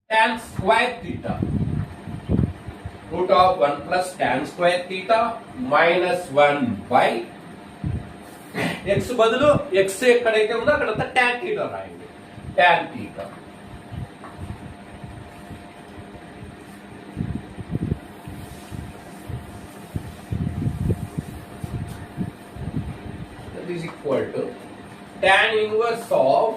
tan square theta. Root of 1 plus tan square theta minus 1 by x బదులు x ఎక్కడైతే ఉందో అక్కడంతా tan theta రాయండి. tan theta. That is equal to tan inverse of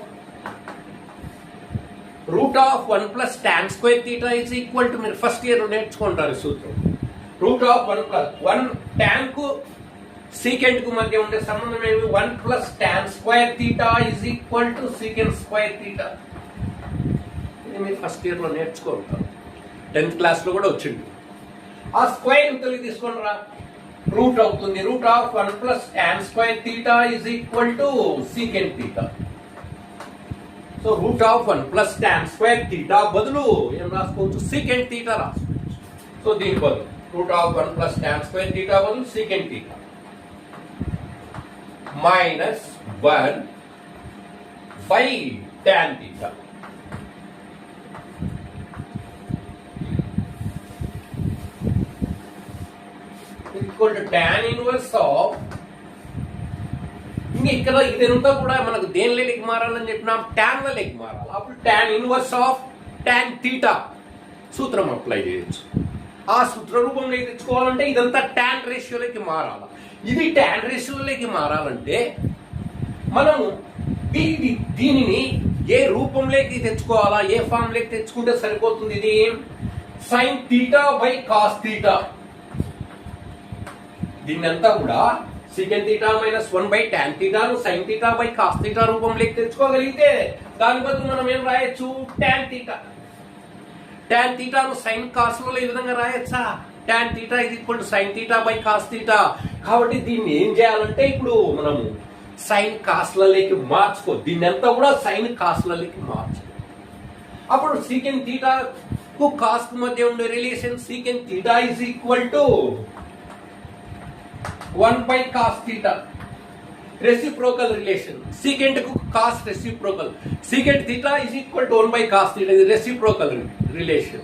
root of 1 plus tan square theta is equal to మీరు first year నేర్చుకుంటారు సూత్రం. Root of 1 plus 1 tan కు secant కు మధ్య ఉండే సంబంధం ఏమి 1 plus tan square theta is equal to secant square theta. ఇది మీరు ఫస్ట్ ఇయర్ లో నేర్చుకుంటారు. 10th క్లాస్ లో కూడా వచ్చింది. ఆ స్క్వేర్ ఇంతలో తీసుకోండి రా. రూట్ అవుతుంది. Root of 1 plus tan square theta is equal to secant theta. So root of 1 plus tan square theta బదులు ఏం రాసుకోవచ్చు secant థీటా రాసుకోవచ్చు. సో దీని బదులు root of 1 plus tan square theta బదులు secant theta minus 1 by tan theta. Equal to tan inverse of ఇక్కడ ఇదంతా కూడా మనకు దేనిలోకి మారాలని చెప్పినాం ట్యాన్లలోకి మారాలి. అప్పుడు tan inverse of tan theta సూత్రం అప్లై చేయొచ్చు. ఆ సూత్ర రూపంలోకి తెచ్చుకోవాలంటే ఇదంతా tan రేషియోలోకి మారాలి. ఇది tan రేషియోలోకి మారాలంటే మనము దీనిని ఏ రూపంలోకి తెచ్చుకోవాలా, ఏ ఫామ్ లోకి తెచ్చుకుంటే సరిపోతుంది. ఇది sin theta by cos theta. దీన్నంతా కూడా secant theta minus 1 by tan theta ను sin theta by cos theta రూపంలోకి తెచ్చుకోగలిగితే దాని బదులు మనం ఏం రాయొచ్చు tan theta. tan theta ను sin cos లో ఈ విధంగా రాయొచ్చా. tan theta is equal to sin theta by cos theta. కాబట్టి దీన్ని ఏం చేయాలంటే ఇప్పుడు మనము sin cos లలోకి మార్చుకో. దీన్ని అంతా కూడా sin cos లలోకి మార్చుకో. అప్పుడు secant theta కు cos కు మధ్య ఉండే relation secant theta is equal to 1 by cos theta. Reciprocal relation. Secant కు cos reciprocal. Secant theta is equal to 1 by cos theta. Is reciprocal relation.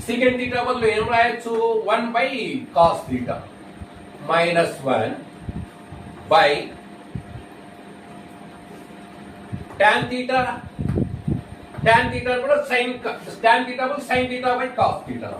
Secant theta బదులు ఏం రాయొచ్చు 1 by cos theta minus 1 by tan theta. Tan theta కూడా sin tan theta బదులు sin theta by cos theta.